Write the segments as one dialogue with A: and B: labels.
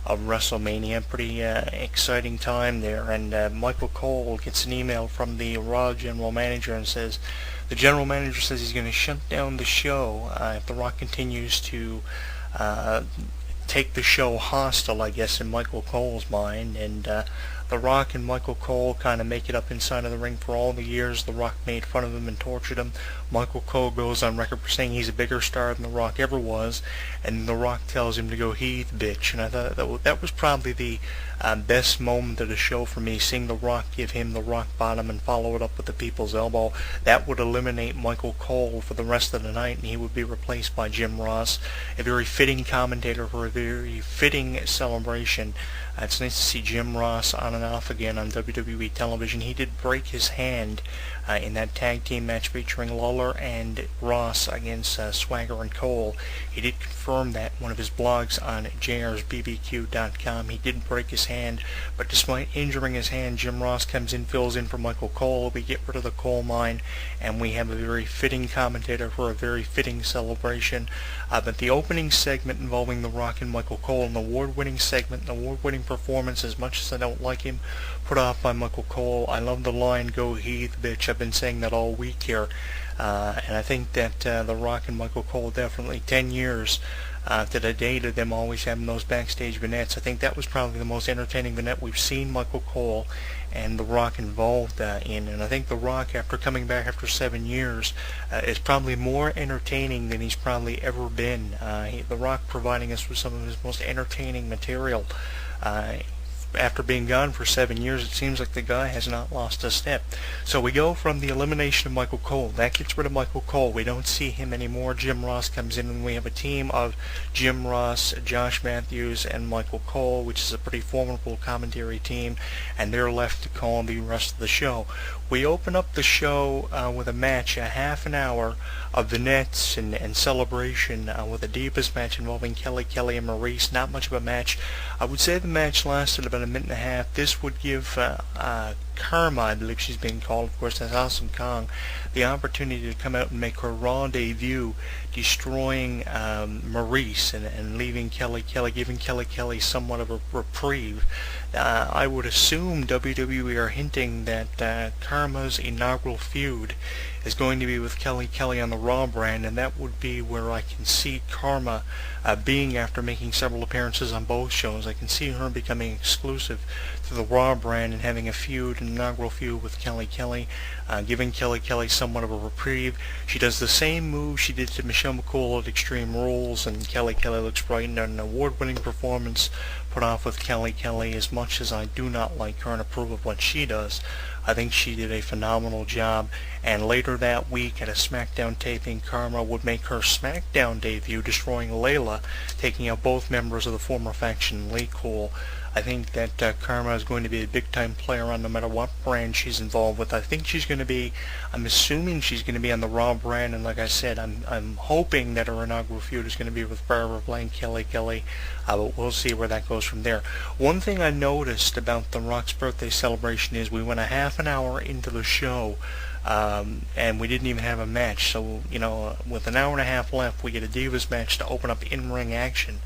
A: of WrestleMania. Pretty exciting time there, and Michael Cole gets an email from the Raw general manager and says the general manager says he's going to shut down the show if The Rock continues to uh, take the show hostile, I guess, in Michael Cole's mind. And The Rock and Michael Cole kind of make it up inside of the ring. For all the years The Rock made fun of him and tortured him, Michael Cole goes on record for saying he's a bigger star than The Rock ever was, and The Rock tells him to go heath, bitch. And I thought that was probably the best moment of the show for me, seeing The Rock give him the rock bottom and follow it up with the people's elbow. That would eliminate Michael Cole for the rest of the night, and he would be replaced by Jim Ross, a very fitting commentator for a very fitting celebration. It's nice to see Jim Ross on and off again on WWE television. He did break his hand in that tag team match featuring Lawler and Ross against Swagger and Cole. He did confirm that in one of his blogs on jrsbbq.com. He did break his hand, but despite injuring his hand, Jim Ross comes in, fills in for Michael Cole. We get rid of the coal mine, and we have a very fitting commentator for a very fitting celebration. But the opening segment involving The Rock and Michael Cole, an award-winning segment, an award-winning performance, as much as I don't like him, put off by Michael Cole. I love the line, "Go Heath, bitch." I've been saying that all week here. And I think that The Rock and Michael Cole, definitely 10 years to the date of them always having those backstage vignettes. I think that was probably the most entertaining vignette we've seen Michael Cole and The Rock involved in. And I think The Rock, after coming back after 7 years, is probably more entertaining than he's probably ever been. The Rock providing us with some of his most entertaining material. After being gone for 7 years, it seems like the guy has not lost a step. So we go from the elimination of Michael Cole. That gets rid of Michael Cole. We don't see him anymore. Jim Ross comes in, and we have a team of Jim Ross, Josh Matthews, and Michael Cole, which is a pretty formidable commentary team, and they're left to call the rest of the show. We open up the show with a match, a half an hour of vignettes and celebration with a Divas match involving Kelly and Maurice. Not much of a match. I would say the match lasted about a minute and a half. This would give Karma, I believe she's being called, of course, as Awesome Kong, the opportunity to come out and make her Raw debut, destroying Maurice and leaving Kelly, giving Kelly somewhat of a reprieve. I would assume WWE are hinting that Karma's inaugural feud is going to be with Kelly on the Raw brand, and that would be where I can see Karma being, after making several appearances on both shows. I can see her becoming exclusive to the Raw brand and having a feud, an inaugural feud with Kelly, giving Kelly somewhat of a reprieve. She does the same move she did to Michelle McCool at Extreme Rules, and Kelly looks bright in an award-winning performance put off with Kelly. As much as I do not like her and approve of what she does, I think she did a phenomenal job. And later that week at a SmackDown taping, Karma would make her SmackDown debut, destroying Layla, taking out both members of the former faction, Lee Cool. I think that Karma is going to be a big-time player on no matter what brand she's involved with. I think she's going to be, I'm assuming she's going to be on the Raw brand, and like I said, I'm hoping that her inaugural feud is going to be with Barbara Blank, Kelly, but we'll see where that goes from there. One thing I noticed about The Rock's birthday celebration is we went a half an hour into the show, and we didn't even have a match. So, with an hour and a half left, we get a Divas match to open up in-ring action.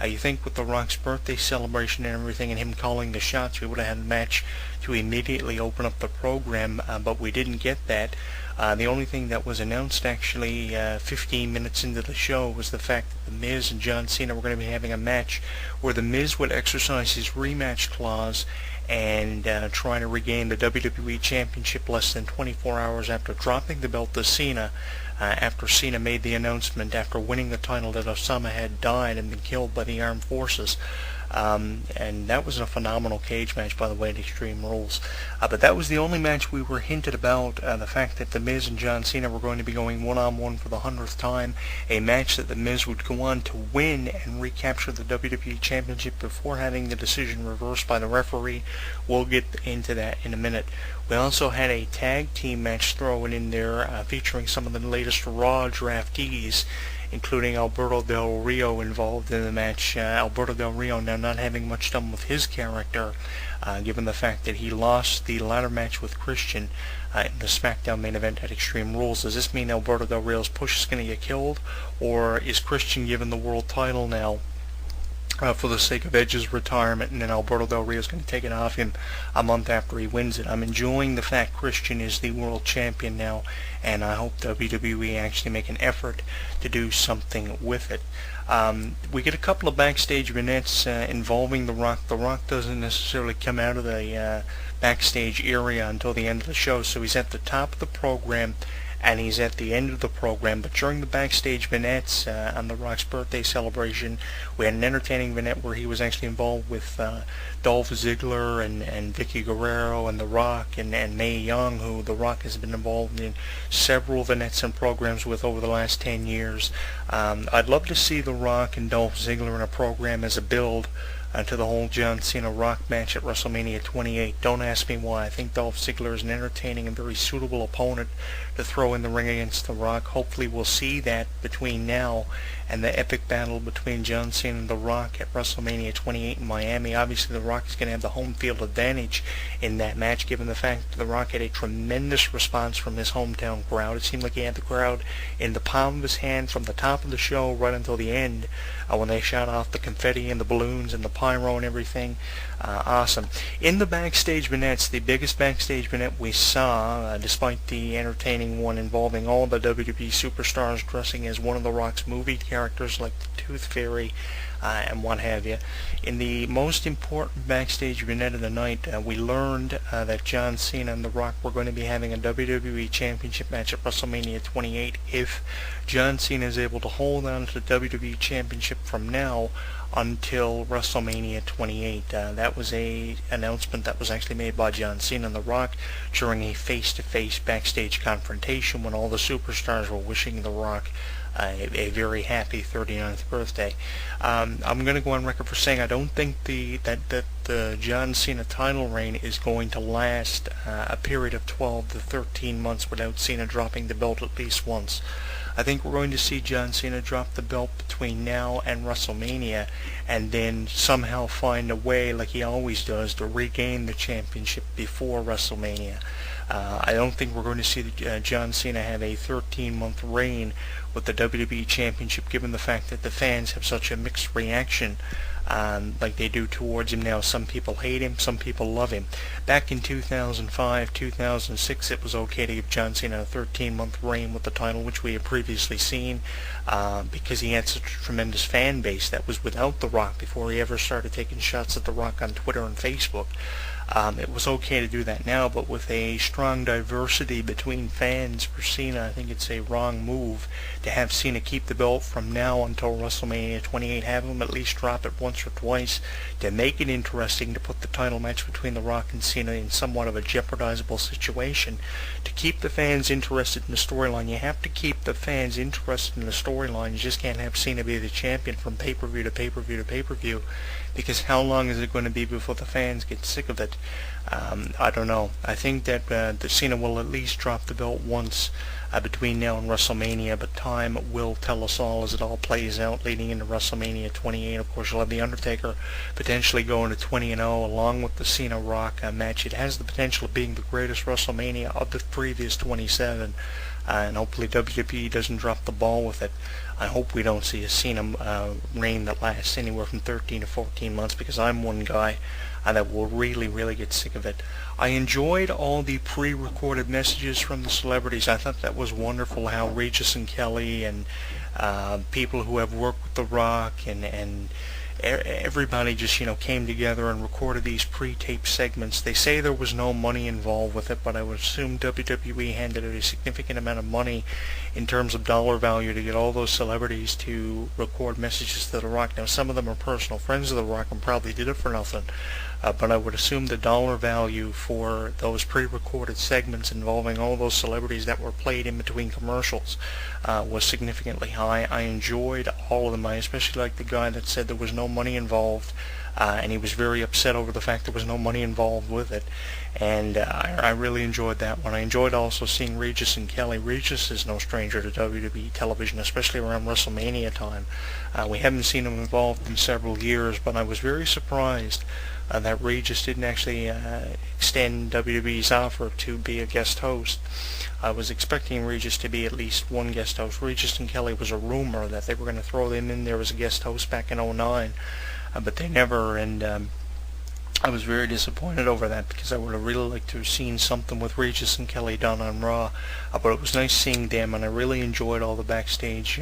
A: You think with The Rock's birthday celebration and everything, and him calling the shots, we would have had a match to immediately open up the program, but we didn't get that. The only thing that was announced actually 15 minutes into the show was the fact that The Miz and John Cena were going to be having a match where The Miz would exercise his rematch clause and try to regain the WWE Championship less than 24 hours after dropping the belt to Cena, after Cena made the announcement after winning the title that Osama had died and been killed by the armed forces. And that was a phenomenal cage match, by the way, at Extreme Rules. But that was the only match we were hinted about, the fact that The Miz and John Cena were going to be going one-on-one for the 100th time, a match that The Miz would go on to win and recapture the WWE Championship before having the decision reversed by the referee. We'll get into that in a minute. We also had a tag team match thrown in there, featuring some of the latest Raw draftees, including Alberto Del Rio involved in the match. Alberto Del Rio now not having much done with his character, given the fact that he lost the ladder match with Christian in the SmackDown main event at Extreme Rules. Does this mean Alberto Del Rio's push is going to get killed, or is Christian given the world title now? for the sake of Edge's retirement, and then Alberto Del Rio is going to take it off him a month after he wins it. I'm enjoying the fact Christian is the world champion now, and I hope WWE actually make an effort to do something with it. We get a couple of backstage vignettes involving The Rock. The Rock doesn't necessarily come out of the backstage area until the end of the show, so he's at the top of the program and he's at the end of the program. But during the backstage vignettes on The Rock's birthday celebration, we had an entertaining vignette where he was actually involved with Dolph Ziggler and Vicky Guerrero and The Rock and Mae Young, who The Rock has been involved in several vignettes and programs with over the last 10 years. I'd love to see The Rock and Dolph Ziggler in a program as a build to the whole John Cena Rock match at WrestleMania 28. Don't ask me why. I think Dolph Ziggler is an entertaining and very suitable opponent to throw in the ring against The Rock. Hopefully we'll see that between now and the epic battle between John Cena and The Rock at WrestleMania 28 in Miami. Obviously The Rock is going to have the home field advantage in that match, given the fact that The Rock had a tremendous response from his hometown crowd. It seemed like he had the crowd in the palm of his hand from the top of the show right until the end, when they shot off the confetti and the balloons and the pyro and everything. Awesome. In the backstage vignettes, the biggest backstage vignette we saw, despite the entertaining one involving all the WWE superstars dressing as one of The Rock's movie characters like the Tooth Fairy and what have you. In the most important backstage vignette of the night, we learned that John Cena and The Rock were going to be having a WWE Championship match at WrestleMania 28 if John Cena is able to hold on to the WWE Championship from now until WrestleMania 28. That was a announcement that was actually made by John Cena and The Rock during a face-to-face backstage confrontation when all the superstars were wishing The Rock a very happy 39th birthday. I'm going to go on record for saying I don't think that the John Cena title reign is going to last a period of 12 to 13 months without Cena dropping the belt at least once. I think we're going to see John Cena drop the belt between now and WrestleMania and then somehow find a way, like he always does, to regain the championship before WrestleMania. I don't think we're going to see John Cena have a 13-month reign with the WWE Championship, given the fact that the fans have such a mixed reaction like they do towards him now. Some people hate him, some people love him. Back in 2005, 2006, it was okay to give John Cena a 13-month reign with the title, which we had previously seen, because he had such a tremendous fan base that was without The Rock before he ever started taking shots at The Rock on Twitter and Facebook. It was okay to do that now, but with a strong diversity between fans for Cena, I think it's a wrong move to have Cena keep the belt from now until WrestleMania 28. Have him at least drop it once or twice to make it interesting, to put the title match between The Rock and Cena in somewhat of a jeopardizable situation. To keep the fans interested in the storyline, you have to keep the fans interested in the storyline. You just can't have Cena be the champion from pay-per-view to pay-per-view to pay-per-view, because how long is it going to be before the fans get sick of it? I don't know. I think that the Cena will at least drop the belt once between now and WrestleMania, but time will tell us all as it all plays out leading into WrestleMania 28. Of course, you'll have The Undertaker potentially going to 20-0 along with the Cena Rock match. It has the potential of being the greatest WrestleMania of the previous 27, and hopefully WWE doesn't drop the ball with it. I hope we don't see a Cena reign that lasts anywhere from 13 to 14 months, because I'm one guy that will really get sick of it. I enjoyed all the pre-recorded messages from the celebrities. I thought that was wonderful how Regis and Kelly and people who have worked with The Rock and everybody just, came together and recorded these pre-taped segments. They say there was no money involved with it, but I would assume WWE handed out a significant amount of money in terms of dollar value to get all those celebrities to record messages to The Rock. Now, some of them are personal friends of The Rock and probably did it for nothing, but I would assume the dollar value for those pre-recorded segments involving all those celebrities that were played in between commercials was significantly high. I enjoyed all of them. I especially liked the guy that said there was no money involved, and he was very upset over the fact there was no money involved with it. And I really enjoyed that one. I enjoyed also seeing Regis and Kelly. Regis is no stranger to WWE television, especially around WrestleMania time. We haven't seen him involved in several years, but I was very surprised that Regis didn't actually extend WWE's offer to be a guest host. I was expecting Regis to be at least one guest host. Regis and Kelly was a rumor that they were going to throw them in there as a guest host back in '09. but they never, and I was very disappointed over that because I would have really liked to have seen something with Regis and Kelly done on Raw. But it was nice seeing them, and I really enjoyed all the backstage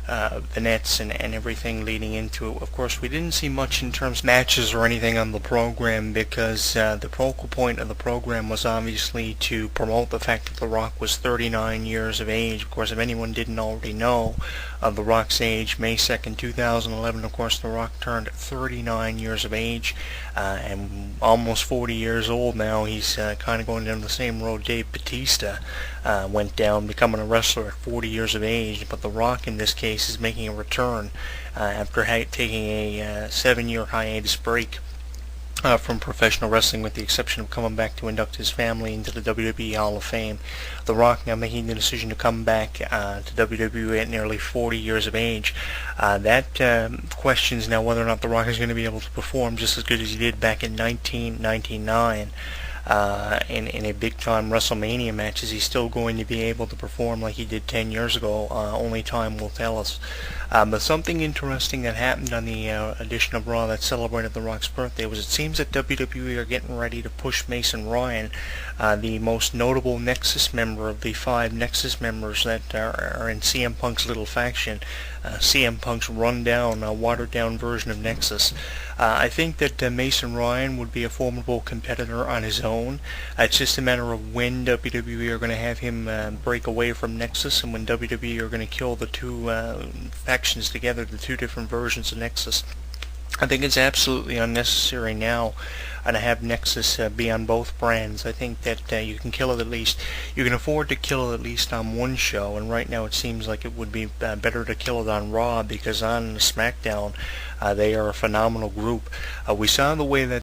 A: vignettes and everything leading into it. Of course, we didn't see much in terms of matches or anything on the program because the focal point of the program was obviously to promote the fact that The Rock was 39 years of age. Of course, if anyone didn't already know of The Rock's age, May 2nd, 2011, of course, The Rock turned 39 years of age and almost 40 years old now. He's kind of going down the same road Dave Bautista went down, becoming a wrestler at 40 years of age. But The Rock, in this case, is making a return after taking a 7-year hiatus break from professional wrestling, with the exception of coming back to induct his family into the WWE Hall of Fame. The Rock now making the decision to come back to WWE at nearly 40 years of age. That questions now whether or not The Rock is going to be able to perform just as good as he did back in 1999. In a big-time WrestleMania match. Is he still going to be able to perform like he did 10 years ago? Only time will tell us. But something interesting that happened on the edition of Raw that celebrated The Rock's birthday was, it seems that WWE are getting ready to push Mason Ryan, the most notable Nexus member of the 5 Nexus members that are in CM Punk's little faction, CM Punk's run-down, watered-down version of Nexus. I think that Mason Ryan would be a formidable competitor on his own. It's just a matter of when WWE are going to have him break away from Nexus, and when WWE are going to kill the two factions together, the two different versions of Nexus. I think it's absolutely unnecessary now to have Nexus be on both brands. I think that you can kill it at least, you can afford to kill it at least on one show, and right now it seems like it would be better to kill it on Raw, because on SmackDown they are a phenomenal group. We saw the way that